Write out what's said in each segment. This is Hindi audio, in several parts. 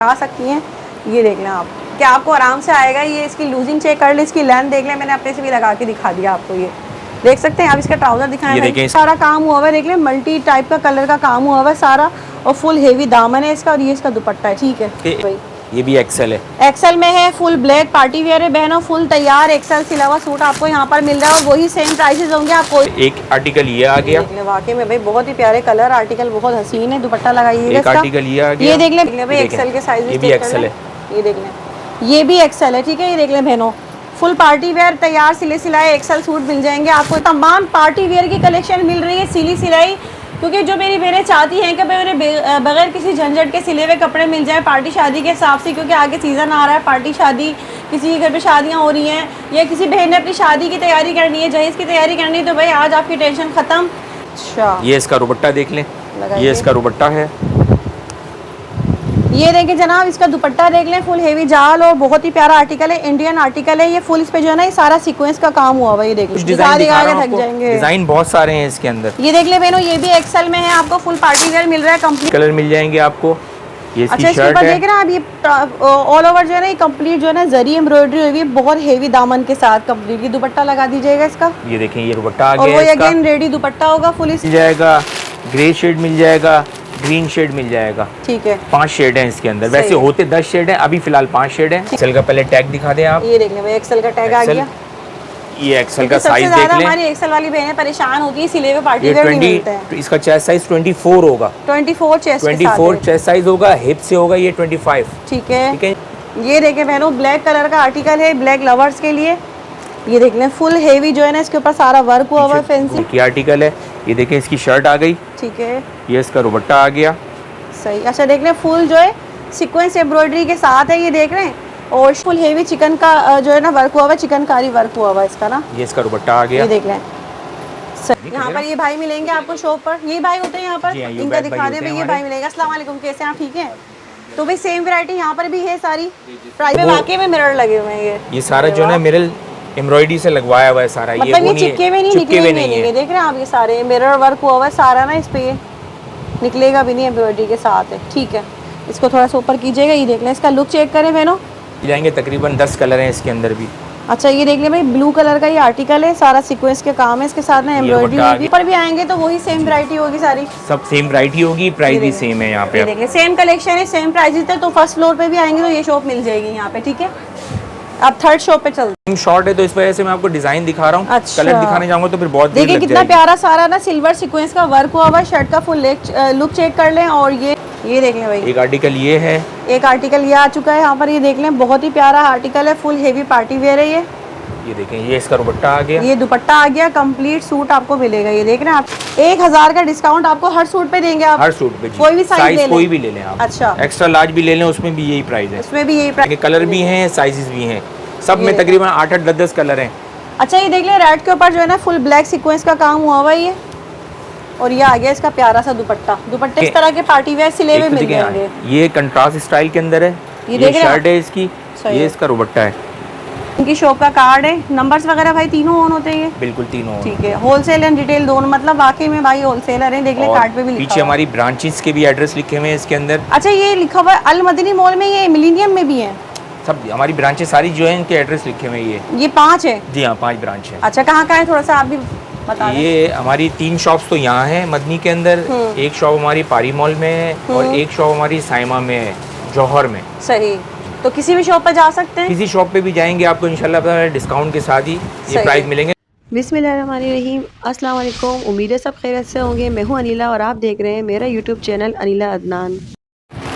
आ सकती हैं। ये देख लें आप, क्या आपको आराम से आएगा। ये इसकी लूजिंग चेक कर ले, इसकी लेंथ देख लें, मैंने अपने से भी लगा के दिखा दिया आपको। ये देख सकते हैं आप, इसका ट्राउजर दिखाएं, सारा काम हुआ हुआ है, देख लें मल्टी टाइप का कलर का काम हुआ हुआ है सारा, और फुल हेवी दामन है इसका, और ये इसका दुपट्टा है। ठीक है भाई, ये भी एक्सेल है, एक्सेल में है, फुल ब्लैक पार्टी वेयर है बहनों, फुल तैयार एक्सेल सिला हुआ सूट आपको यहाँ पर मिल रहा है, और वही सेम प्राइसेस होंगे आपको। एक आर्टिकल ये आ गया, वाकई में भाई बहुत ही प्यारे कलर, आर्टिकल बहुत हसीन है, दुपट्टा लगाइए। एक आर्टिकल ये आ गया, ये देख लें भाई, एक्सेल के साइज, ये भी एक्सेल है, ये देख लें, ये भी एक्सेल है। ठीक है, ये देख लें बहनों, फुल पार्टी वेयर तैयार सिले सिलाए एक्सेल सूट मिल जाएंगे आपको। तमाम पार्टी वेयर की कलेक्शन मिल रही है सिली सिलाई, क्योंकि जो मेरी बहनें चाहती हैं कि भाई उन्हें बगैर किसी झंझट के सिले हुए कपड़े मिल जाए पार्टी शादी के हिसाब से, क्योंकि आगे सीज़न आ रहा है, पार्टी शादी, किसी के घर पे शादियां हो रही हैं, या किसी बहन ने अपनी शादी की तैयारी करनी है, जहेज़ की तैयारी करनी है, तो भाई आज आपकी टेंशन ख़त्म। अच्छा, ये इसका दुपट्टा देख लें, ये इसका दुपट्टा है, ये देखें जनाब, इसका दुपट्टा देख लें, फुल हेवी जाल और बहुत ही प्यारा आर्टिकल है, इंडियन आर्टिकल है ये, फुल इस पे जो है ना ये सारा सीक्वेंस का काम हुआ हुआ है। ये देख लें, थक जाएंगे, डिजाइन बहुत सारे हैं इसके अंदर। ये देख ले बहनों, ये भी एक्सेल में है, आपको फुल पार्टी वेयर मिल रहा है, कंप्लीट कलर मिल जाएंगे आपको। ये अच्छा, इसके ऊपर देख रहे हैं आप, ये ऑल ओवर जो है ना ये कंप्लीट जो है ना जरी एम्ब्रॉयडरी हुई है, बहुत हेवी दामन के साथ कंप्लीट। ये दुपट्टा लगा दीजिएगा इसका, ये देखें ये दुपट्टा आ और गया, वो अगेन रेडी दुपट्टा होगा, फुल मिल जाएगा, ग्रे शेड मिल जाएगा, ग्रीन शेड मिल जाएगा। ठीक है, 5 शेड हैं इसके अंदर, वैसे होते 10 शेड हैं, अभी फिलहाल 5 शेड है। एक्सेल का पहले टैग दिखा दें आप, ये देख लें भाई, एक्सेल का टैग आ गया। ये एक्सेल का साइज देख लें, हमारी एक्सेल वाली बहनें परेशान होती है, सिले हुए पार्टी वेयर नहीं मिलते हैं। इसका चेस्ट साइज 24 होगा, 24 चेस्ट 24 चेस्ट साइज होगा, हिप से होगा ये 25। ठीक है, ये देखें बहनों, ब्लैक कलर का आर्टिकल है, ब्लैक लवर्स के लिए। ये देख लें, फुल हेवी जो है ना इसके ऊपर सारा वर्क हुआ हुआ है, फैंसी की आर्टिकल है। ये देखें इसकी शर्ट आ गई, ठीक है, ये इसका दुपट्टा आ गया, सही। अच्छा देख लें, फुल जो है सीक्वेंस एम्ब्रॉयडरी के साथ है, ये देख रहे हैं, और फुल हेवी चिकन का जो है ना वर्क हुआ हुआ है, चिकनकारी वर्क हुआ हुआ है इसका ना। ये इसका दुपट्टा आ गया, ये देख लें। यहाँ पर ये भाई मिलेंगे आपको शॉप पर, ये भाई होते हैं यहाँ पर, इनका दिखा दे भाई, ये भाई मिलेगा। अस्सलाम वालेकुम, कैसे हैं आप, ठीक हैं? तो भाई सेम वैरायटी यहाँ पर भी है सारी, प्राइस में वाकई में मिरर लगे हुए हैं। ये सारा जो है मिरर एम्ब्रॉयडरी से लगवाया हुआ है सारा, मतलब ये चिपके हुए नहीं, निकले हुए नहीं है, देख रहे हैं आप, ये सारे मिरर वर्क हुआ हुआ है सारा ना, इस पे ये निकलेगा भी नहीं, एम्ब्रॉयडरी के साथ है। ठीक है, इसको थोड़ा सा ऊपर कीजिएगा, ये देख लें, इसका लुक चेक करें बहनों, जाएंगे तकरीबन 10 कलर हैं इसके अंदर भी। अच्छा, ये देख लें भाई, ब्लू कलर का ये आर्टिकल है, सारा सीक्वेंस के काम है, इसके साथ ना एम्ब्रॉयडरी पर भी आएंगे तो वही सेम वैरायटी होगी सारी, सब सेम वैरायटी होगी, प्राइस भी सेम है यहाँ पे। देख लें, सेम कलेक्शन है, सेम प्राइसेस है, तो फर्स्ट फ्लोर पे भी आएंगे तो ये शॉप मिल जाएगी यहाँ पे। ठीक है, अब थर्ड शॉप पे चलते हैं। शॉर्ट है तो इस वजह से मैं आपको डिजाइन दिखा रहा हूँ। अच्छा, कलर दिखाने जाऊंगा तो फिर बहुत देखिए कितना प्यारा सारा ना सिल्वर सीक्वेंस का वर्क हुआ हुआ है, शर्ट का फुल लुक चेक कर लें। और ये देख लें भाई, एक आर्टिकल ये है, एक आर्टिकल ये आ चुका है यहाँ पर, ये देख लें, बहुत ही प्यारा आर्टिकल है, फुल हेवी पार्टी वेयर है ये देखें, ये इसका दुपट्टा आ गया, ये दुपट्टा आ गया, कंप्लीट सूट आपको मिलेगा। ये देख रहे हैं आप, 1000 का डिस्काउंट आपको हर सूट पे देंगे आप, हर सूट पे, कोई भी साइज कोई भी ले लें आप। अच्छा, एक्स्ट्रा लार्ज भी ले लें, उसमें भी यही प्राइस है, उसमें भी यही प्राइस, कलर भी हैं, साइजेस भी हैं, सब में तकरीबन 8-8 10-10 कलर हैं। अच्छा, ये देख लें, रेड के ऊपर जो है ना फुल ब्लैक सीक्वेंस का काम हुआ हुआ है ये, और ये आ गया इसका प्यारा सा दुपट्टा। दुपट्टे इस तरह के पार्टी वेयर सिले हुए मिल जाएंगे, ये कंट्रास्ट स्टाइल के अंदर है, ये शर्ट है इसकी, ये इसका दुपट्टा है। इनकी शॉप का कार्ड है, नंबर्स वगैरह भाई तीनों ऑन होते हैं, बिल्कुल तीनों। ठीक है, होलसेल एंड रिटेल दोनों, मतलब वाकई में भाई होलसेलर हैं। देख ले, कार्ड पे भी लिखा पीछे हमारी ब्रांचेस के भी एड्रेस लिखे हुए हैं इसके अंदर। अच्छा, ये लिखा हुआ है अल मदनी मॉल में, ये मिलेनियम में भी है, सब हमारी ब्रांचेस सारी जो है इनके एड्रेस लिखे हुए हैं। ये 5 है? जी हाँ, 5 ब्रांच है। अच्छा, कहाँ कहाँ है थोड़ा सा आप भी बता दें। ये हमारी 3 शॉप्स तो यहाँ है मदनी के अंदर, एक शॉप हमारी पारी मॉल में है, और एक शॉप हमारी साइमा में है, जौहर में। सही, तो किसी भी शॉप पर जा सकते हैं, किसी शॉप पे भी जाएंगे आपको इंशाल्लाह डिस्काउंट के साथ ही ये प्राइस मिलेंगे। बिस्मिल्लाहिर्रहमानिर्रहीम, अस्सलाम वालेकुम, उम्मीद है सब खैरियत से होंगे। मैं हूँ अनिला और आप देख रहे हैं मेरा यूट्यूब चैनल अनिला अदनान।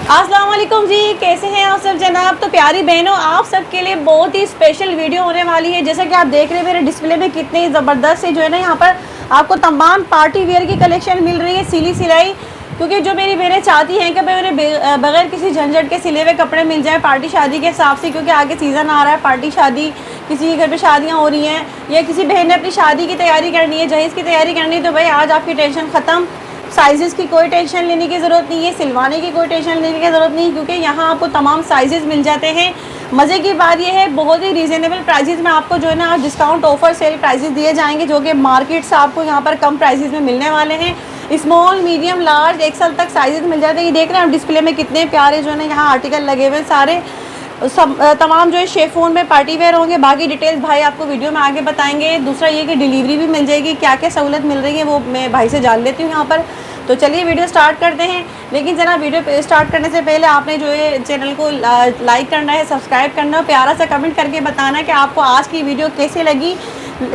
अस्सलाम वालेकुम जी, कैसे हैं आप सब जनाब। तो प्यारी बहनों, आप सब के लिए बहुत ही स्पेशल वीडियो होने वाली है। जैसा कि आप देख रहे हैं मेरे डिस्प्ले में कितनी ज़बरदस्त से जो है ना यहाँ पर आपको तमाम पार्टी वेयर की कलेक्शन मिल रही है, सिली सिलाई, क्योंकि जो मेरी बहनें चाहती हैं कि भाई उन्हें बगैर किसी झंझट के सिले हुए कपड़े मिल जाए पार्टी शादी के हिसाब से, क्योंकि आगे सीज़न आ रहा है, पार्टी शादी, किसी के घर पे शादियां हो रही हैं, या किसी बहन ने अपनी शादी की तैयारी करनी है, जहेज़ की तैयारी करनी है, तो भाई आज आपकी टेंशन ख़त्म। साइज़ की कोई टेंशन लेने की ज़रूरत नहीं है, सिलवाने की कोई टेंशन लेने की ज़रूरत नहीं, क्योंकि यहाँ आपको तमाम साइज़ मिल जाते हैं। मज़े की बात यह है, बहुत ही रीज़नेबल प्राइसेस में आपको जो है ना डिस्काउंट ऑफर सेल प्राइसेस दिए जाएंगे, जो कि मार्केट से आपको यहाँ पर कम प्राइसेस में मिलने वाले हैं। स्मॉल मीडियम लार्ज एक्सल तक साइजेस मिल जाते हैं। ये देख रहे हैं आप डिस्प्ले में कितने प्यारे जो है ना यहाँ आर्टिकल लगे हुए हैं सारे, सब तमाम जो है शेफोन में पार्टी वेयर होंगे। बाकी डिटेल्स भाई आपको वीडियो में आगे बताएंगे। दूसरा ये कि डिलीवरी भी मिल जाएगी, क्या क्या सहूलत मिल रही है वो मैं भाई से जान लेती हूँ यहाँ पर। तो चलिए वीडियो स्टार्ट करते हैं। लेकिन जना वीडियो स्टार्ट करने से पहले आपने जो है चैनल को लाइक करना है, सब्सक्राइब करना है, प्यारा सा कमेंट करके बताना है कि आपको आज की वीडियो कैसे लगी।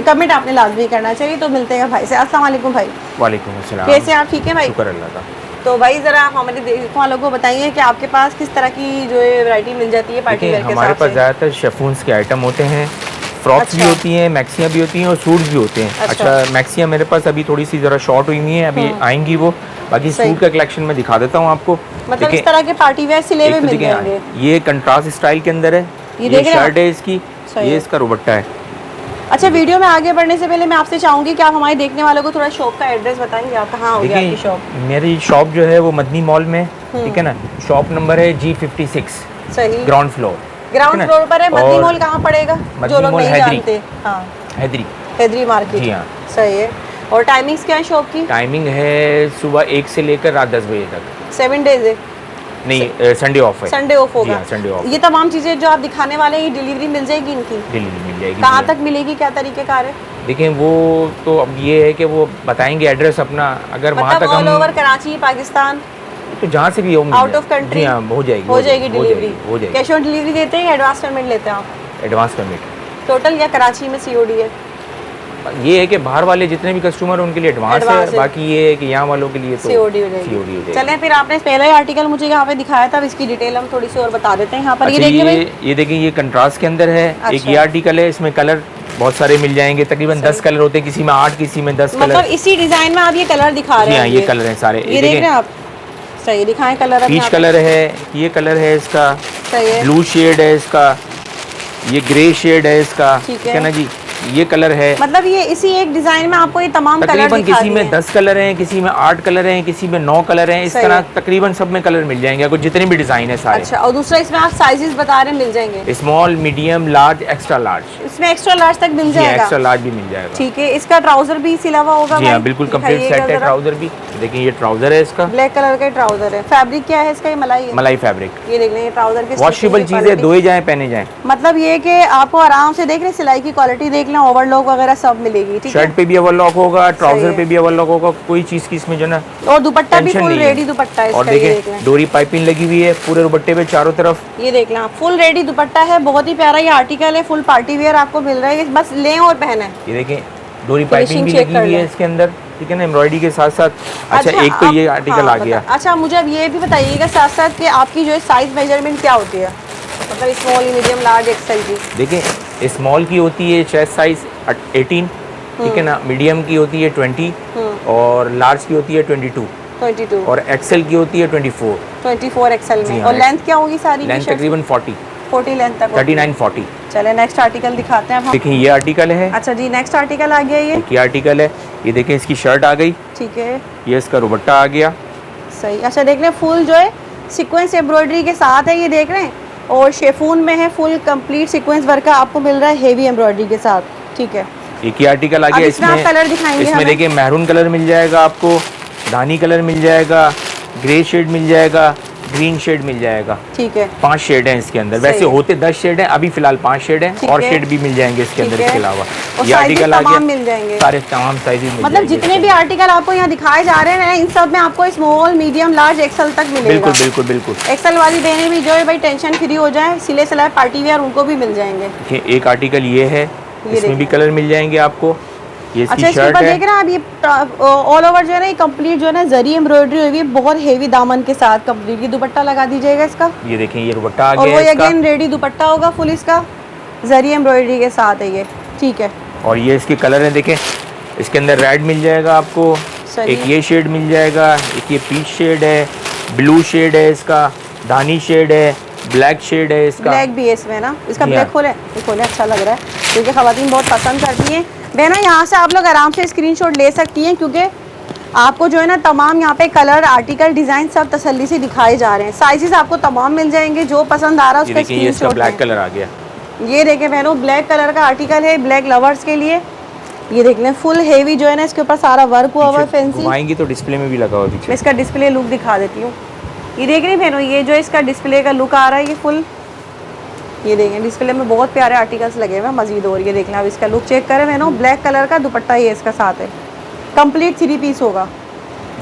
कमेंट आपने लाजमी करना चाहिए। तो मिलते हैं भाई से। अस्सलाम वालेकुम भाई। वालेकुम अस्सलाम। कैसे आप? ठीक है भाई, शुक्र अल्लाह का। तो भाई ज़रा हमारे देखने वालों को बताइए कि आपके पास किस तरह की जो है वैरायटी मिल जाती है पार्टी वेयर के हमारे हिसाब पास से? ज़्यादातर शेफून्स के आइटम होते हैं, फ्रॉक्स भी अच्छा। होती हैं, मैक्सियाँ भी होती हैं और सूट्स भी होते हैं। अच्छा। मैक्सियाँ मेरे पास अभी थोड़ी सी ज़रा शॉर्ट हुई हुई हैं, अभी आएंगी वो। बाकी सही। सूट का कलेक्शन मैं दिखा देता हूँ आपको। मतलब इस देखिए, तरह के पार्टी वेयर सिले हुए एक तो मिल देखिए, जाएंगे। ये कंट्रास्ट स्टाइल के अंदर है, ये ये देख रहे हैं शर्ट है इसकी, सही ये है। इसका दुपट्टा है। अच्छा, वीडियो में आगे बढ़ने से पहले मैं आपसे चाहूँगी कि आप हमारे देखने वालों को थोड़ा शॉप का एड्रेस बताएंगे। आप कहाँ होगी आपकी शॉप? देखिए मेरी शॉप जो है वो मदनी मॉल में, ठीक है ना। शॉप नंबर है G56, सही, ग्राउंड फ्लोर। ग्राउंड फ्लोर पर है। मदनी और मॉल कहाँ पड़ेगा जो मदनी लोग मॉल नहीं हैदरी। जानते? हाँ, हैदरी। हैदरी मार्केट। जी हाँ। सही है। और टाइमिंग्स क्या है शॉप की? टाइमिंग है सुबह 1 से लेकर रात 10 बजे तक। 7 डेज है? नहीं, संडे ऑफ है। संडे ऑफ होगा? Sunday off. ये तमाम चीज़ें जो आप दिखाने वाले हैं, ये डिलीवरी मिल जाएगी इनकी? डिलीवरी मिल जाएगी। कहाँ तक मिलेगी, क्या तरीक़ेकार है? देखिए वो तो अब ये है कि वो बताएंगे एड्रेस अपना, अगर वहाँ मतलब तक ऑल हम ओवर कराची, पाकिस्तान, तो जहाँ से भी हो, आउट ऑफ कंट्री? जी हाँ, हो जाएगी। हो जाएगी डिलीवरी। हो जाएगी। कैश ऑन डिलीवरी देते हैं या एडवांस पेमेंट लेते हैं आप? एडवांस पेमेंट टोटल या कराची में COD है? ये है कि बाहर वाले जितने भी कस्टमर हैं उनके लिए एडवांस है, बाकी ये है कि यहाँ वालों के लिए तो COD हो जाएगी। चलें फिर, आपने पहला ही आर्टिकल मुझे यहाँ पे दिखाया था, अब इसकी डिटेल हम थोड़ी सी और बता देते हैं यहाँ पर। ये देखिए भाई, ये देखिए, ये कंट्रास्ट के अंदर है। एक अच्छा। ये आर्टिकल है, इसमें कलर बहुत सारे मिल जाएंगे, तकरीबन 10 कलर होते हैं, किसी में 8, किसी में 10 कलर। मतलब इसी डिजाइन में आप ये कलर दिखा रहे जी हैं? हाँ, ये कलर हैं सारे। ये देख रहे हैं आप? सही, दिखाएं कलर। पीच कलर है, ये कलर है इसका, सही है। ब्लू शेड है इसका, ये ग्रे शेड है इसका, ठीक है ना जी। ये कलर है, मतलब ये इसी एक डिजाइन में आपको ये तमाम कलर तकरीबन दिखा किसी दिए में हैं। 10 कलर हैं, किसी में 8 कलर हैं, किसी में 9 कलर हैं। इस सही तरह है। तकरीबन सब में कलर मिल जाएंगे आपको, जितने भी डिजाइन है सारे। अच्छा, और दूसरा इसमें आप साइजेस बता रहे हैं, मिल जाएंगे? Small, medium, large, extra large. इसमें एक्स्ट्रा लार्ज तक मिल जाएगा? एक्स्ट्रा लार्ज भी मिल जाएगा। ठीक है। इसका ट्राउजर भी सिला हुआ होगा? जी हाँ, बिल्कुल कंप्लीट सेट है। ट्राउजर भी देखिए, ये ट्राउजर है इसका, ब्लैक कलर का ट्राउजर है। फैब्रिक क्या है इसका? ये मलाई है? मलाई फैब्रिक। ये देख लें, ट्राउजर की वॉशेबल चीज है, धोए जाए पहने जाए। मतलब ये कि आपको आराम से देख रहे, सिलाई की क्वालिटी देख लें, ओवरलॉक वगैरह सब मिलेगी। ठीक है। शर्ट पे भी ओवरलॉक होगा, ट्राउजर है। पे भी ओवरलॉक होगा, कोई चीज की इसमें जो ना और दुपट्टा भी टेंशन फुल नहीं है। रेडी दुपट्टा है और इसका, ये देख देखिए लें। डोरी पाइपिंग लगी हुई है पूरे दुपट्टे पे चारों तरफ। ये देख लें आप, फुल रेडी दुपट्टा है। बहुत ही प्यारा ये आर्टिकल है, फुल पार्टी वेयर आपको मिल रहा है, बस लें और पहने। ये देखें, डोरी पाइपिंग भी चेक लगी कर हुई है लें। इसके अंदर, ठीक है ना, एम्ब्रॉयडरी के साथ साथ। अच्छा, एक तो ये आर्टिकल आ गया। अच्छा, मुझे अब ये भी बताइएगा साथ साथ कि आपकी जो है साइज मेजरमेंट क्या होती है, मतलब स्मॉल, मीडियम, लार्ज, एक्सेल की? देखिए, स्मॉल की होती है चेस्ट साइज 18, ठीक है ना, मीडियम की होती है 20 और लार्ज की होती है 22 और एक्सेल की होती है 24 एक्सेल जी में। हाँ, और लेंथ क्या होगी सारी? लेंथ तकरीबन 40 लेंथ तक होगी। 39-40। चले नेक्स्ट आर्टिकल दिखाते हैं हम। देखिए, ये आर्टिकल है। अच्छा जी, नेक्स्ट आर्टिकल आ गया ये। ये आर्टिकल है, ये देखें, इसकी शर्ट आ गई, ठीक है। ये इसका दुपट्टा आ गया। सही। अच्छा, देख रहे हैं फुल जो है सीक्वेंस एम्ब्रॉयडरी के साथ है, ये देख रहे हैं, और शेफून में है, फुल कंप्लीट सीक्वेंस वर्क का आपको मिल रहा है हेवी एम्ब्रॉयडरी के साथ। ठीक है। एक ही आर्टिकल आ गया। इसमें आप कलर दिखाएंगे इसमें हमें? देखिए, मैरून कलर मिल जाएगा आपको, धानी कलर मिल जाएगा, ग्रे शेड मिल जाएगा, ग्रीन शेड मिल जाएगा। ठीक है। 5 शेड हैं इसके अंदर। वैसे होते 10 शेड हैं, अभी फिलहाल 5 शेड हैं और शेड भी मिल जाएंगे इसके अंदर। इसके अलावा ये आर्टिकल आ गया, मिल जाएंगे सारे तमाम साइजेस मिल मतलब जितने भी आर्टिकल आपको यहाँ दिखाए जा रहे हैं, इन सब में आपको स्मॉल, मीडियम, लार्ज, एक्सेल तक मिलेगा। बिल्कुल बिल्कुल बिल्कुल। एक्सेल वाली बहनें भी जो है भाई टेंशन फ्री हो जाए, सिले सिलाए पार्टी वेयर उनको भी मिल जाएंगे। देखिए, एक आर्टिकल ये है, इसमें भी कलर मिल जाएंगे आपको। ये इसकी अच्छा, इसके शर्ट ऊपर है। देख रहे हैं आप, ये ऑल ओवर जो है ना, ये कंप्लीट जो है ना जरी एम्ब्रॉयडरी हुई है, बहुत हेवी दामन के साथ कंप्लीट। ये दुपट्टा लगा दीजिएगा इसका। ये देखें, ये दुपट्टा आ और गया वो है इसका। अगेन रेडी दुपट्टा होगा फुल, इसका जरी एम्ब्रॉयडरी के साथ है ये। ठीक है। और ये इसके कलर हैं, देखें, इसके अंदर रेड मिल जाएगा आपको, एक ये शेड मिल जाएगा, एक ये पीच शेड है, ब्लू शेड है इसका, धानी शेड है, ब्लैक शेड है इसका। ब्लैक भी है इसमें ना, इसका जी ब्लैक हाँ। खोले, ये खोले, अच्छा लग रहा है क्योंकि खवातीन बहुत पसंद करती हैं। बहना, यहाँ से आप लोग आराम से स्क्रीनशॉट ले सकती हैं क्योंकि आपको जो है ना तमाम यहाँ पे कलर, आर्टिकल, डिज़ाइन सब तसल्ली से दिखाए जा रहे हैं। साइजेस आपको तमाम मिल जाएंगे, जो पसंद आ रहा है उसका देखिए, ये इसका स्क्रीनशॉट ब्लैक लें। कलर आ गया। ये देखें बहनों, ब्लैक कलर का आर्टिकल है ब्लैक लवर्स के लिए। ये देख लें फुल हेवी जो है ना इसके ऊपर सारा वर्क हुआ हुआ है फैंसी। घुमाएंगी तो डिस्प्ले में भी लगा हुआ है पीछे। मैं इसका डिस्प्ले लुक दिखा देती हूँ। ये देख रही बहनों, ये जो इसका डिस्प्ले का लुक आ रहा है ये फुल, ये देखें डिस्प्ले में बहुत प्यारे आर्टिकल्स लगे हुए हैं मजीद। और ये देखना, अब इसका लुक चेक करें बहनों, ब्लैक कलर का दुपट्टा ये इसका साथ है, कंप्लीट 3 पीस होगा।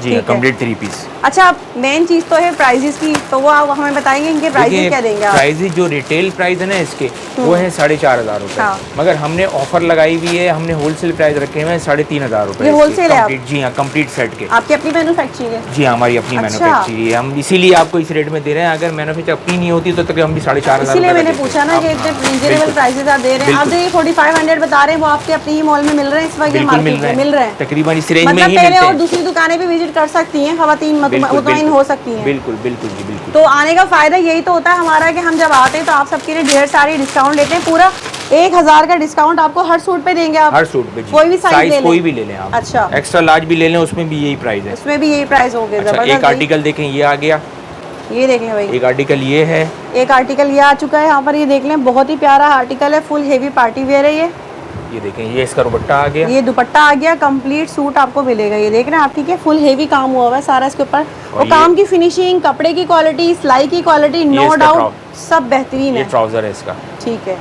जी हाँ, कंप्लीट 3 पीस। अच्छा, मेन चीज़ तो है प्राइजेस की, तो वो आप हमें बताएंगे इनके प्राइजेस क्या देंगे आप? प्राइजेस जो रिटेल प्राइस है ना इसके वो है 4,500 रुपये। हाँ। मगर हमने ऑफर लगाई हुई है, हमने होलसेल प्राइस रखे हुए हैं 3,500 रुपये। ये होलसेल है? जी हाँ, कंप्लीट सेट के। आपकी अपनी मैन्युफैक्चरिंग है? जी हाँ, हमारी अपनी मैन्युफैक्चरिंग है, हम इसीलिए आपको इस रेट में दे रहे हैं। अगर मैन्युफैक्चर अपनी नहीं होती तो तक हम भी 4,500। इसलिए मैंने पूछा ना कि इतने रीजनेबल प्राइसेस आप दे रहे हैं। आप जो ये 4500 बता रहे हैं वो आपके अपनी ही मॉल में मिल रहे हैं इस वक्त, मार्केट में मिल रहे हैं तकरीबन इस रेंज में मतलब ही पहले मिलते और हैं। दूसरी दुकानें भी विजिट कर सकती हैं खवातीन, मुतमईन हो सकती हैं। बिल्कुल बिल्कुल जी बिल्कुल। तो आने का फ़ायदा यही तो होता है हमारा कि हम जब आते हैं तो आप सबके लिए ढेर सारी डिस्काउंट लेते हैं। पूरा 1000 का डिस्काउंट आपको हर सूट पे देंगे आप? हर सूट पे जी। कोई भी साइज कोई भी ले लें आप। अच्छा, एक्स्ट्रा लार्ज भी ले लें, उसमें भी यही प्राइस है। उसमें भी यही प्राइस होंगे। अच्छा, एक आर्टिकल देखें, ये आ गया, ये देख लें भाई, एक आर्टिकल ये है, एक आर्टिकल ये आ चुका है यहाँ पर। ये देख लें, बहुत ही प्यारा आर्टिकल है, फुल हेवी पार्टी वेयर है ये देखें, ये इसका दुपट्टा आ गया, ये दुपट्टा आ गया, कंप्लीट सूट आपको मिलेगा। ये देख रहे हैं आप, ठीक है, फुल हेवी काम हुआ हुआ है सारा इसके ऊपर। और काम की फिनिशिंग, कपड़े की क्वालिटी, सिलाई की क्वालिटी, नो डाउट सब बेहतरीन है। ये ट्राउजर है इसका, ठीक है,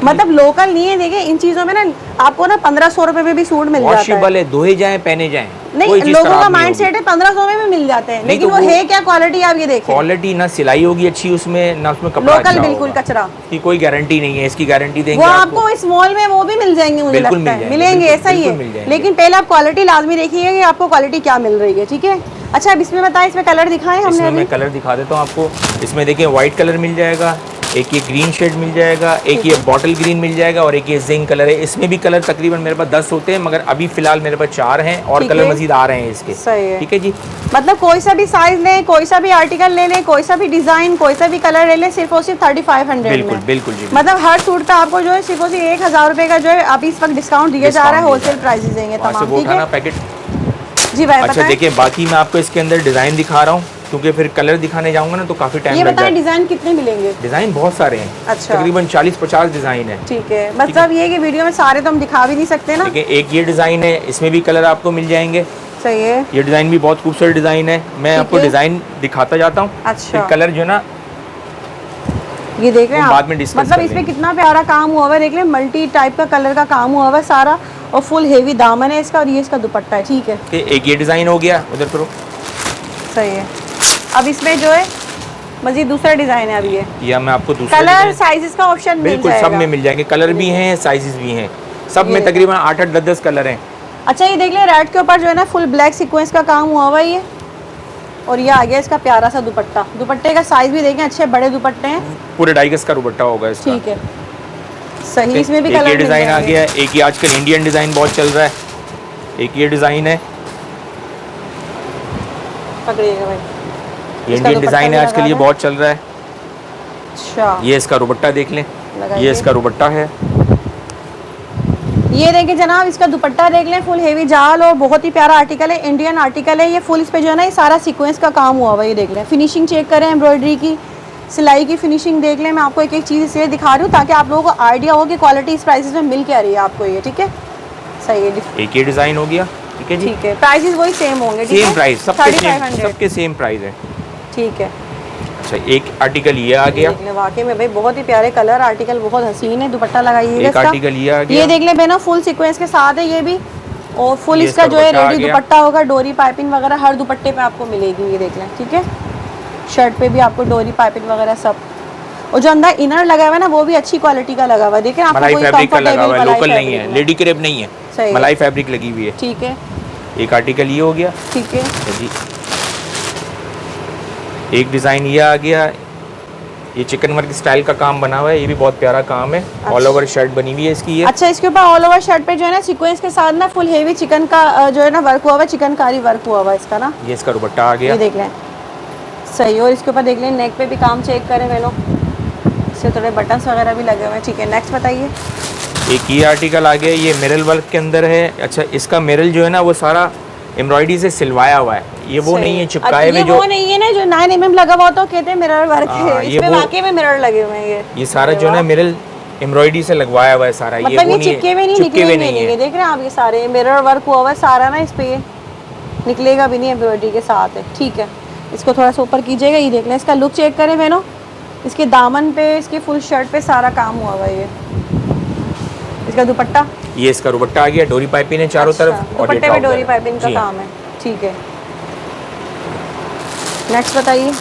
मतलब लोकल नहीं है। देखिए इन चीज़ों में ना आपको ना 1500 रुपए में भी सूट मिल जाता है। वॉशेबल है, धोए जाए पहने जाए, नहीं, लोगों का माइंड सेट है 1500 में भी मिल जाते हैं, लेकिन तो वो है क्या क्वालिटी आप ये देखिए। क्वालिटी ना सिलाई होगी अच्छी उसमें, ना उसमें कपड़ा लोकल अच्छा बिल्कुल होगा। कचरा की कोई गारंटी नहीं है, इसकी गारंटी देंगे वो आपको इस मॉल में वो भी मिल जाएंगे, मुझे बिल्कुल लगता मिल है जाएंगे, मिलेंगे, बिल्कुल, ऐसा ही बिल्कुल मिल है। जाएंगे। लेकिन पहले आप क्वालिटी लाजमी देखिएगा कि आपको क्वालिटी क्या मिल रही है, ठीक है। अच्छा, अब इसमें बताएं, इसमें कलर दिखाएं हमने इसमें मैं अभी। कलर दिखा देता हूँ आपको। इसमें देखिए व्हाइट कलर मिल जाएगा, एक ये ग्रीन शेड मिल जाएगा, एक ये बॉटल ग्रीन मिल जाएगा और एक ये जिंक कलर है। इसमें भी कलर तकरीबन मेरे पास 10 होते हैं, मगर अभी फिलहाल मेरे पास 4 हैं और कलर मजीद आ रहे हैं इसके। सही है, ठीक है जी। मतलब कोई सा भी साइज लें, कोई सा भी आर्टिकल ले लें, कोई सा भी डिजाइन, कोई सा भी कलर ले लें, सिर्फ और सिर्फ 3500 बिल्कुल में। बिल्कुल जी। मतलब हर सूट का आपको जो है सिर्फ और सिर्फ 1000 रुपए का जो है अभी इस वक्त डिस्काउंट दिया जा रहा है, होलसेल प्राइसेस देंगे तमाम, ठीक है पैकेट। जी भाई। अच्छा देखिए, बाकी मैं आपको इसके अंदर डिजाइन दिखा रहा हूँ, क्योंकि फिर कलर दिखाने जाऊंगा ना तो काफी टाइम ये लग बताएं जाएगा। डिजाइन कितने मिलेंगे? डिजाइन बहुत सारे हैं, अच्छा, तकरीबन 40-50 डिजाइन है। ठीक है, मतलब ये कि वीडियो में सारे तो हम दिखा भी नहीं सकते ना। देखिए, एक ये डिजाइन है, इसमें भी कलर आपको मिल जाएंगे। सही है, ये डिजाइन भी बहुत खूबसूरत डिजाइन है, मैं आपको डिजाइन दिखाता जाता हूँ। अच्छा, कलर जो ना ये देख रहे हैं बाद आप, में डिस्कस मतलब कर इसमें लेंगे। कितना प्यारा काम हुआ हुआ है, देख लें मल्टी टाइप का कलर का काम हुआ हुआ है सारा, और फुल हेवी दामन है इसका, और ये इसका दुपट्टा है, ठीक है। एक ये डिजाइन हो गया, उधर करो। सही है, अब इसमें जो है मजीद दूसरा डिजाइन है। अभी ये मैं आपको दूसरा कलर साइजेस का ऑप्शन मिल बिल्कुल जाएगा, सब में मिल जाएंगे, कलर भी हैं, साइजेस भी हैं, सब में तकरीबन 8-8, 10-10 कलर हैं। अच्छा, ये देख ले रेड के ऊपर जो है ना फुल ब्लैक सीक्वेंस का काम हुआ हुआ है ये, और ये आ गया इसका प्यारा सा दुपट्टा। दुपट्टे का साइज भी देखें, अच्छे बड़े दुपट्टे हैं, पूरे 2.5 गज का दुपट्टा होगा इसका, ठीक है। सही, इसमें भी एक कलर ये डिजाइन आ गया, एक ये आजकल इंडियन डिजाइन बहुत चल रहा है, एक ये डिजाइन है, पकड़िएगा भाई, ये इंडियन डिजाइन है आजकल, ये बहुत चल रहा है। अच्छा, ये इसका दुपट्टा देख लें, ये इसका दुपट्टा है। ये देखें जनाब, इसका दुपट्टा देख लें, फुल हेवी जाल और बहुत ही प्यारा आर्टिकल है, इंडियन आर्टिकल है ये। फुल इस पे जो है ना ये सारा सीक्वेंस का काम हुआ हुआ है, ये देख लें। फिनिशिंग चेक करें, एम्ब्रॉयडरी की, सिलाई की फिनिशिंग देख लें। मैं आपको एक एक चीज़ इसलिए दिखा रही हूँ ताकि आप लोगों को आइडिया हो कि क्वालिटी इस प्राइसेस में मिल क्या रही है आपको ये, ठीक है। सही है, एक ये डिजाइन हो गया, ठीक है जी, ठीक है। प्राइसेस वही सेम होंगे, सेम प्राइस, सबके सबके सेम प्राइस है, ठीक है। अच्छा, एक आर्टिकल ये आ गया, वाकई में भाई बहुत ही प्यारे कलर, आर्टिकल बहुत हसीन है, दुपट्टा लगाइएगा एक आर्टिकल ये आ गया, ये देख ले बेना, फुल सीक्वेंस के साथ है ये भी, और फुल इसका जो है रेडी दुपट्टा होगा, डोरी पाइपिंग वगैरह हर दुपट्टे पे आपको मिलेगी, ये देख लें, ठीक है। शर्ट पे भी आपको डोरी पाइपिंग वगैरह सब, और जो अंदर इनर लगा हुआ है ना वो भी अच्छी क्वालिटी का लगा हुआ है, देखें आपको मलाई कोई फैब्रिक का लगा हुआ है, कंफर्टेबल लोकल नहीं है, लेडी क्रेप नहीं है, मलाई फैब्रिक लगी हुई है, ठीक है। एक आर्टिकल ये हो गया, ठीक है जी। एक डिजाइन ये आ गया, ये चिकन वर्क स्टाइल का काम बना हुआ है, ये भी बहुत प्यारा काम है, ऑल ओवर शर्ट बनी हुई है इसकी ये। अच्छा, इसके ऊपर ऑल ओवर शर्ट पे जो है ना सीक्वेंस के साथ ना फुल हेवी चिकन का जो है ना वर्क हुआ हुआ है, चिकनकारी वर्क हुआ हुआ है इसका ना, ये इसका दुपट्टा आ गया, ये देख लें। सही, और इसके ऊपर देख लें नेक पे भी काम चेक करें मैंने, इससे थोड़े बटन्स वगैरह भी लगे हुए हैं, ठीक है। नेक्स्ट बताइए। एक ये आर्टिकल आ गया, ये मिरर वर्क के अंदर है। अच्छा, इसका मिरर जो है ना वो सारा एम्ब्रॉयडरी से सिलवाया हुआ है, ये वो नहीं है चिपकाए हुए, जो वो नहीं है ना जो 9 mm लगा हुआ तो कहते हैं मिरर वर्क है, ये इसमें वाकई में मिरर लगे हुए हैं। ये सारा जो है ना मिरर एम्ब्रॉयडरी से लगवाया हुआ है सारा। मतलब वो ये चिपके हुए नहीं, चिपके हुए निकलेंगे नहीं नहीं, है। देख रहे हैं आप, ये सारे मिरर वर्क हुआ हुआ है सारा ना इस पे, ये निकलेगा भी नहीं, एम्ब्रॉयडरी के साथ है। ठीक है, इसको थोड़ा सा ऊपर कीजिएगा, ये देख लें, इसका लुक चेक करें बहनों, इसके दामन पे, इसके फुल शर्ट पे सारा काम हुआ हुआ है। ये इसका दुपट्टा, ये इसका दुपट्टा आ गया, डोरी पाइपिंग है चारों तरफ, और ये दुपट्टे पे ट्राउजर डोरी है। पाइपिंग का जी हाँ। काम है। ठीक है, नेक्स्ट बताइए।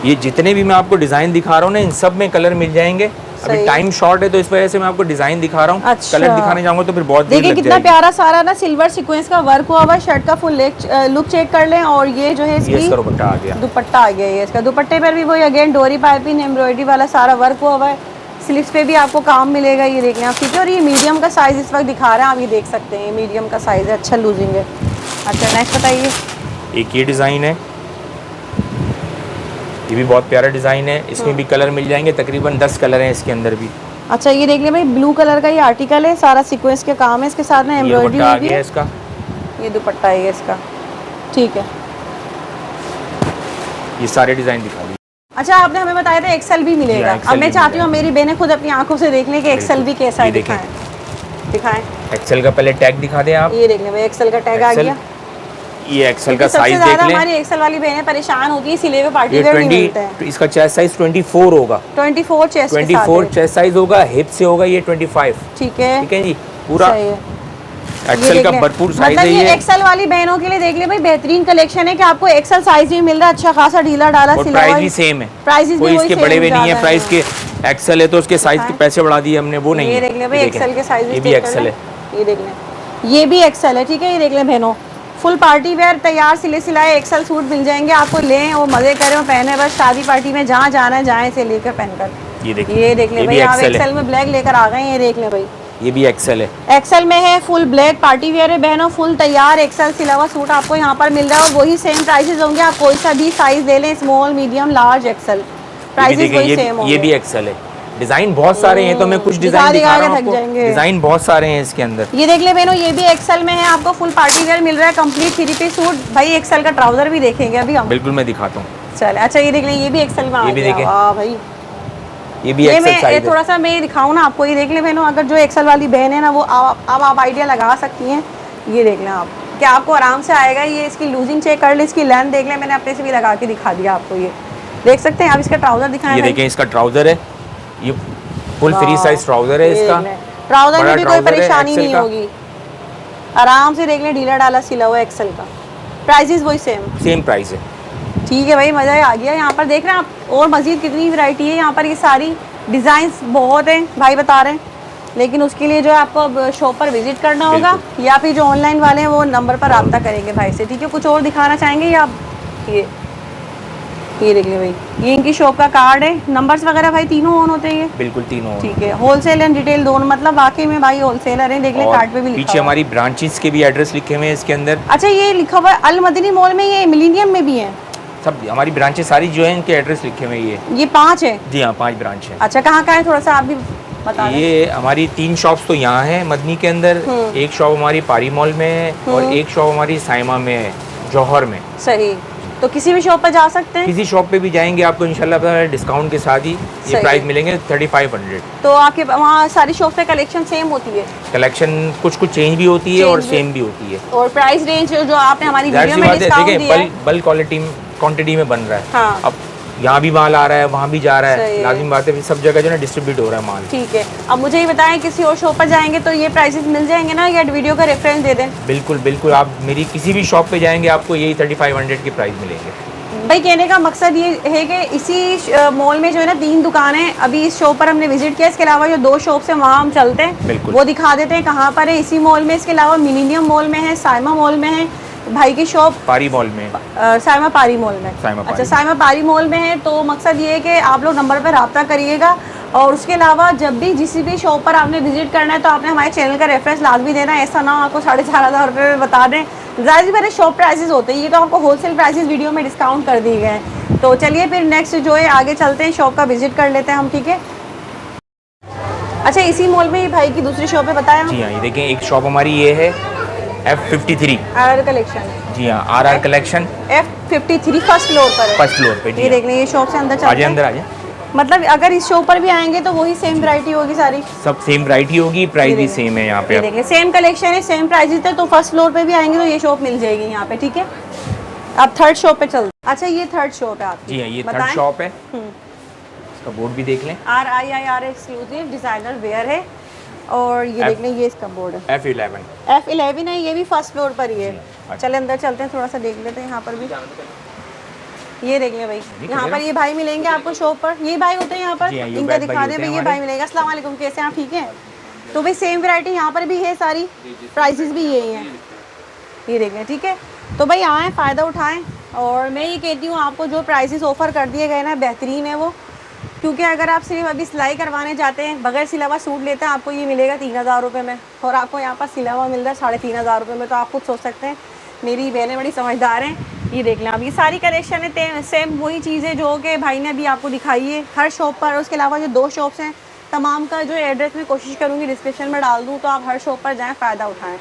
ये जितने भी मैं आपको डिजाइन दिखा रहा हूँ ना, इन सब में कलर मिल जाएंगे। अभी सही। टाइम शॉर्ट है तो इस वजह से मैं आपको डिजाइन दिखा रहा हूँ। अच्छा। कलर दिखाने जाऊंगा तो फिर बहुत देर देखिए लग कितना जाएगी। प्यारा सारा ना सिल्वर सीक्वेंस का वर्क हुआ हुआ है, शर्ट का फुल लुक चेक कर लें। और ये जो है ये इसकी इसका दुपट्टा आ गया। दुपट्टा आ गया, ये इसका दुपट्टे पर भी वही अगेन डोरी पाइपिंग एम्ब्रॉयडरी वाला सारा वर्क हुआ हुआ है। स्लीव्स पे भी आपको काम मिलेगा, ये देखें आप, ठीक है। और ये मीडियम का साइज़ इस वक्त दिखा रहे हैं, आप ये देख सकते हैं, मीडियम का साइज़ है, अच्छा लूजिंग है। अच्छा नेक्स्ट बताइए। एक ये डिज़ाइन है, ये भी बहुत प्यारा डिज़ाइन है, इसमें भी कलर मिल जाएंगे, तकरीबन 10 कलर हैं इसके अंदर भी। अच्छा ये देख लें भाई, ब्लू कलर का ये आर्टिकल है, सारा सीक्वेंस के काम है, इसके साथ में ये एम्ब्रॉयडरी दुपट्टा आ भी गया है। इसका। ये दुपट्टा है इसका, ठीक है। ये सारे डिज़ाइन दिखा दिए। अच्छा आपने हमें बताया था एक्सेल भी मिलेगा, एक्सेल अब मैं भी चाहती हूँ मिलेगा। मेरी बहनें खुद अपनी आंखों से देख लें कि एक्सेल भी कैसा है। ये देखें। दिखाएं। एक्सेल का पहले टैग दिखा दें आप। ये देख लें भाई, एक्सेल का टैग आ एक्सेल, गया। ये एक्सेल का सबसे साइज देख ज्यादा लें। हमारी एक्सेल वाली बहनें परेशान होती है, इसीलिए वो पार्टी ये वेयर नहीं मिलते हैं। 20, इसका चेस्ट साइज 24 होगा। 24 चेस्ट के साथ 24 है। चेस्ट साइज होगा, हिप से होगा ये 25। ठीक है, ठीक है जी, पूरा सही है। एक्सेल ये का देख लें। भरपूर साइज मतलब है ये ये। एक्सेल वाली बहनों के लिए देख ले भाई, बेहतरीन कलेक्शन है कि आपको एक्सेल साइज भी मिल रहा है, अच्छा खासा ढीला डाला और सिला प्राइस हुआ भी है। सेम है, प्राइसेस भी कोई वही इसके same बड़े हुए नहीं है ज़्यादा प्राइस के। एक्सेल है तो उसके साइज के पैसे बढ़ा दिए हमने, वो नहीं ये है। देख ले भाई, देखें, एक्सेल के साइज ये भी एक्सेल है। ये देख लें, ये भी एक्सेल है, ठीक है। ये देख लें बहनों, फुल पार्टी वेयर तैयार सिले सिलाए एक्सेल सूट मिल जाएंगे आपको, लें और मजे करें और पहने, बस शादी पार्टी में जहाँ जाना है जाए से लेकर पहनकर। ये देखिए, ये देख ले ये भाई, भी आप एक्सेल है। एक्सेल में ब्लैक लेकर आ गए हैं, ये देख ले भाई, ये भी एक्सेल है। एक्सेल में है, फुल ब्लैक पार्टी वेयर है बहनों, फुल तैयार एक्सेल सिला हुआ सूट आपको यहाँ पर मिल रहा है। और वही सेम प्राइसेस होंगे, आप कोई सा भी साइज ले लें, small medium large XL, prices वही सेम होंगे। ये भी एक्सेल है। डिजाइन बहुत सारे हैं, तो मैं कुछ डिजाइन दिखा रहा हूँ आपको। डिजाइन बहुत सारे हैं इसके अंदर। ये देख ले बहनों, ये भी एक्सेल में है, आपको फुल पार्टी वेयर मिल रहा है, कंप्लीट 3 पीस सूट। भाई एक्सेल का ट्राउजर भी देखेंगे अभी हम। बिल्कुल मैं दिखाता हूँ। चले, अच्छा ये देख ले, ये भी एक्सेल में आ ये भी गया। देखें। वाह भाई, ये भी ये एक्सेल मैं साइज है। थोड़ा सा मैं दिखाऊँ ना आपको, ये देख ले बहनों, अगर जो एक्सेल वाली बहन है ना, वो अब आप आइडिया लगा सकती हैं। ये देख लें आप, क्या आपको आराम से आएगा। ये इसकी लूजिंग चेक कर ले, इसकी लेंथ देख लें, मैंने अपने से भी लगा के दिखा दिया आपको। ये देख सकते हैं आप, इसका ट्राउजर दिखाएं। ये देखें, इसका ट्राउजर है, ये फुल फ्री साइज ट्राउजर है इसका। ट्राउजर में भी कोई ट्राउजर है परेशानी एक्सेल नहीं का। होगी, आराम से देख लें, ढीला डाला सिला हुआ एक्सेल का। प्राइसेस वही सेम प्राइस है। ठीक है भाई, मज़ा आ गया। यहाँ पर देख रहे हैं आप, और मज़ीद कितनी वैरायटी है यहाँ पर, ये सारी डिज़ाइंस बहुत हैं भाई बता रहे हैं। लेकिन उसके लिए जो है आपको अब शॉप पर विजिट करना होगा, या फिर जो ऑनलाइन वाले हैं वो नंबर पर रब्ता करेंगे भाई से, ठीक है। कुछ और दिखाना चाहेंगे या आप? ये देख ले भाई, ये इनकी शॉप का कार्ड है, नंबर्स वगैरह भाई तीनों ऑन होते हैं। बिल्कुल तीनों। ठीक है, होलसेल एंड रिटेल दोनों, मतलब वाकई में भाई होलसेलर हैं। देख ले कार्ड पे भी लिखा पीछे हुआ है। हमारी ब्रांचेस के भी एड्रेस लिखे हुए हैं इसके अंदर। अच्छा ये लिखा हुआ है अल मदनी मॉल में, ये मिलेनियम में भी है सब हमारी ब्रांचेस सारी जो है, इनके एड्रेस लिखे हुए हैं। ये 5 है। जी हाँ, 5 ब्रांच है। अच्छा कहाँ है, थोड़ा सा आप भी बता दें। ये हमारी 3 शॉप्स तो यहाँ है मदनी के अंदर, एक शॉप हमारी पारी मॉल में है, और एक शॉप हमारी साइमा में है, जौहर में। सही, तो किसी भी शॉप पर जा सकते हैं। किसी शॉप पे भी जाएंगे आपको इंशाल्लाह डिस्काउंट के साथ ही ये प्राइस मिलेंगे 3500। तो आपके वहाँ सारी शॉप पे कलेक्शन सेम होती है? कलेक्शन कुछ कुछ चेंज भी होती है और सेम भी होती है। और प्राइस रेंज जो आपने हमारी वीडियो में डिस्काउंट दिया है, बल्क क्वांटिटी में बन रहा है। हाँ। अब यहाँ भी माल आ रहा है, वहाँ भी जा रहा है, लाजिम बात है, सब जगह जो है ना डिस्ट्रीब्यूट हो रहा है माल। ठीक है, अब मुझे ये बताएं, किसी और शॉप पर जाएंगे तो ये प्राइसेस मिल जाएंगे ना, या वीडियो का रेफरेंस दे दें? बिल्कुल बिल्कुल, आप मेरी किसी भी शॉप पे जाएंगे आपको यही 3500 के प्राइस मिलेंगे। भाई कहने का मकसद ये है कि इसी मॉल में जो है ना 3 दुकानें, अभी इस शॉप पर हमने विजिट किया, इसके अलावा जो 2 शॉप्स हैं वहाँ हम चलते हैं, वो दिखा देते हैं कहाँ पर है इसी मॉल में। इसके अलावा मिलेनियम मॉल में है, साइमा मॉल में है, भाई की शॉप पारी मॉल में, साइमा पारी मॉल में। अच्छा, साइमा पारी मॉल में है। तो मकसद ये है कि आप लोग नंबर पर रब्ता करिएगा, और उसके अलावा जब भी जिस भी शॉप पर आपने विजिट करना है तो आपने हमारे चैनल का रेफरेंस लाजमी देना है। ऐसा ना आपको 4500 रुपये में बता दें, ज़ाहिर मेरे शॉप प्राइसेस होते हैं, ये तो आपको होलसेल प्राइसेस वीडियो में डिस्काउंट कर दिए गए हैं। तो चलिए फिर नेक्स्ट जो है आगे चलते हैं, शॉप का विजिट कर लेते हैं हम, ठीक है। अच्छा इसी मॉल में ही भाई की दूसरी शॉप है, बताया? जी हाँ, ये देखें, एक शॉप हमारी ये है F53। RR कलेक्शन है जी हाँ, RR collection F53 first floor पर है। फर्स्ट फ्लोर पे। जी ये देख लें, ये शॉप से अंदर चलते आजे हैं। अंदर आजे। मतलब अगर इस शॉप पर भी आएंगे तो वही सेम वैरायटी होगी सारी, सब सेम वैरायटी होगी, प्राइस भी सेम है यहाँ पे। ये देखिए सेम कलेक्शन है, सेम प्राइसेस है, तो फर्स्ट फ्लोर पे भी आएंगे तो ये शॉप मिल जाएगी यहाँ पे, ठीक है। अब थर्ड शॉप पे चलते। अच्छा ये थर्ड शॉप है आपकी? जी हाँ, ये थर्ड शॉप है। इसका बोर्ड भी देख लें, RIIR एक्सक्लूसिव डिजाइनर वेयर है। और ये देख लें, ये इसका बोर्ड है F11 है, ये भी फर्स्ट फ्लोर पर ही है। चले अंदर चलते हैं, थोड़ा सा देख लेते हैं यहाँ पर भी। ये देख लें भाई, यहाँ पर ये भाई मिलेंगे आपको शॉप पर, ये भाई होते हैं यहाँ पर, इनका दिखा दें भाई, ये भाई मिलेगा। अस्सलाम वालेकुम, कैसे हैं आप, ठीक हैं? तो भाई सेम वैरायटी यहाँ पर भी है सारी, प्राइसेस भी यही हैं, ये देख लें, ठीक है। तो भाई आएँ, फ़ायदा उठाएँ। और मैं ये कहती हूँ आपको जो प्राइसेस ऑफ़र कर दिए गए ना, बेहतरीन है वो। क्योंकि अगर आप सिर्फ अभी सिलाई करवाने जाते हैं, बगैर सिला हुआ सूट लेते हैं, आपको ये मिलेगा 3000 रुपये में, और आपको यहाँ पर सिला हुआ मिल रहा है 3500 रुपये में। तो आप खुद सोच सकते हैं, मेरी बहनें बड़ी समझदार हैं। ये देख लें आप, ये सारी कलेक्शन है सेम वही चीज़ें जो कि भाई ने अभी आपको दिखाई है हर शॉप पर। उसके अलावा जो 2 शॉप्स हैं, तमाम का जो एड्रेस मैं कोशिश करूँगी डिस्क्रिप्शन में डाल दूँ, तो आप हर शॉप पर जाएँ, फ़ायदा उठाएँ।